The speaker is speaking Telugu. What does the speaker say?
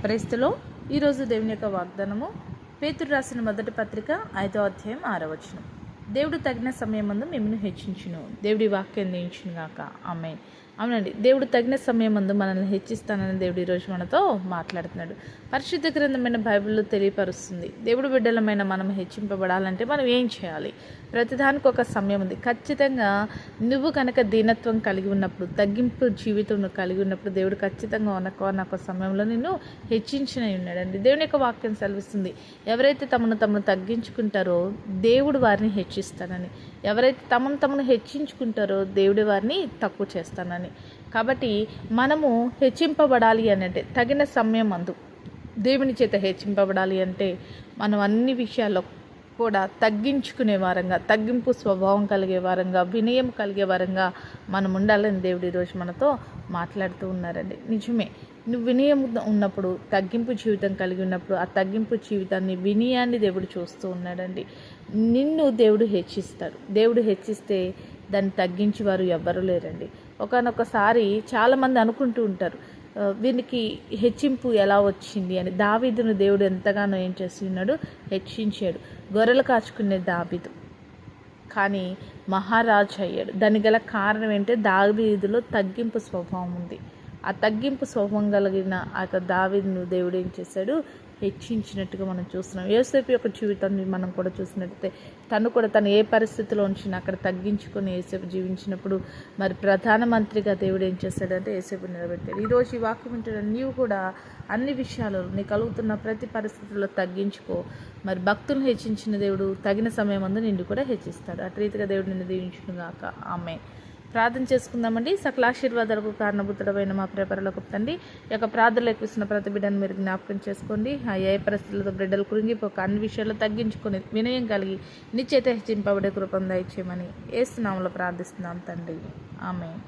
క్రైస్తలో ఈరోజు దేవుని యొక్క వాగ్దానము పేతురు రాసిన మొదటి పత్రిక 5వ అధ్యాయం 6వ వచనం. దేవుడు తగిన సమయమందు మిమ్మల్ని హెచ్చించును. దేవుడి వాక్యం దీవించును గాక. ఆమేన్. అవునండి, దేవుడు తగిన సమయమందు మనల్ని హెచ్చిస్తానని దేవుడు ఈరోజు మనతో మాట్లాడుతున్నాడు. పరిశుద్ధ గ్రంథమైన బైబిల్లో తెలియపరుస్తుంది. దేవుడు బిడ్డలమైన మనం హెచ్చింపబడాలంటే మనం ఏం చేయాలి? ప్రతిదానికి ఒక సమయం ఉంది. ఖచ్చితంగా నువ్వు కనుక దీనత్వం కలిగి ఉన్నప్పుడు, తగ్గింపు జీవితం కలిగి ఉన్నప్పుడు దేవుడు ఖచ్చితంగా ఒక సమయంలో నిన్ను హెచ్చించిన ఉన్నాడండి. దేవుని యొక్క వాక్యం సెలవిస్తుంది, ఎవరైతే తమను తగ్గించుకుంటారో దేవుడు వారిని హెచ్చిస్తానని, ఎవరైతే తమను హెచ్చించుకుంటారో దేవుడు వారిని తక్కువ చేస్తానని. కాబట్టి మనము హెచ్చింపబడాలి అంటే తగిన సమయం అందు దేవుని చేత హెచ్చింపబడాలి అంటే మనం అన్ని విషయాల్లో కూడా తగ్గించుకునే వారంగా, తగ్గింపు స్వభావం కలిగే వారంగా, వినయం కలిగే వారంగా మనం ఉండాలని దేవుడు ఈరోజు మనతో మాట్లాడుతూ ఉన్నారండి. నిజమే, నువ్వు వినయం ఉన్నప్పుడు, తగ్గింపు జీవితం కలిగి ఉన్నప్పుడు, ఆ తగ్గింపు జీవితాన్ని, వినయాన్ని దేవుడు చూస్తూ ఉన్నాడండి. నిన్ను దేవుడు హెచ్చిస్తాడు. దేవుడు హెచ్చిస్తే దాన్ని తగ్గించేవారు ఎవ్వరూ లేరండి. ఒకానొకసారి చాలామంది అనుకుంటూ ఉంటారు, వీనికి హెచ్చింపు ఎలా వచ్చింది అని. దావీదును దేవుడు ఎంతగానో ఏం చేస్తున్నాడు? హెచ్చించాడు. గొర్రెలు కాచుకునే దావీదు కానీ మహారాజు అయ్యాడు. దానికి గల కారణం ఏంటంటే దావీదులో తగ్గింపు స్వభావం ఉంది. ఆ తగ్గింపు స్వభావం కలిగిన ఆ దావీదును దేవుడు ఏం చేశాడు? హెచ్చించినట్టుగా మనం చూస్తున్నాం. యోసేపు యొక్క జీవితాన్ని మనం కూడా చూసినట్లయితే తను ఏ పరిస్థితిలో ఉంచినా అక్కడ తగ్గించుకొని యోసేపు జీవించినప్పుడు మరి ప్రధానమంత్రిగా దేవుడు ఏం చేశాడంటే యోసేపు నిలబెట్టాడు. ఈరోజు ఈ వాక్యం వింటున్న నీవు కూడా అన్ని విషయాలు నీకు కలుగుతున్న ప్రతి పరిస్థితుల్లో తగ్గించుకో. మరి భక్తులను హెచ్చించిన దేవుడు తగిన సమయం అందు నిన్ను కూడా హెచ్చిస్తాడు. అటు రీతిగా దేవుడు నిన్ను దీవించును గాక. ఆమేన్. ప్రార్థన చేసుకుందామండి. సకల ఆశీర్వాదాలకు కారణభూతుడమైన మా ప్రేపరలోకి తండ్రి, ఈ యొక్క ప్రార్థనలు ఎక్కువ ప్రతి బిడ్డను మీరు జ్ఞాపకం చేసుకోండి. ఏ పరిస్థితులతో బిడ్డలు కృంగిపోక అన్ని విషయాల్లో తగ్గించుకొని వినయం కలిగి నిశ్చేత హెచ్చింపబడే కృపను దయచేయమని యేసు నామములో ప్రార్థిస్తున్నాం తండ్రి. ఆమేన్.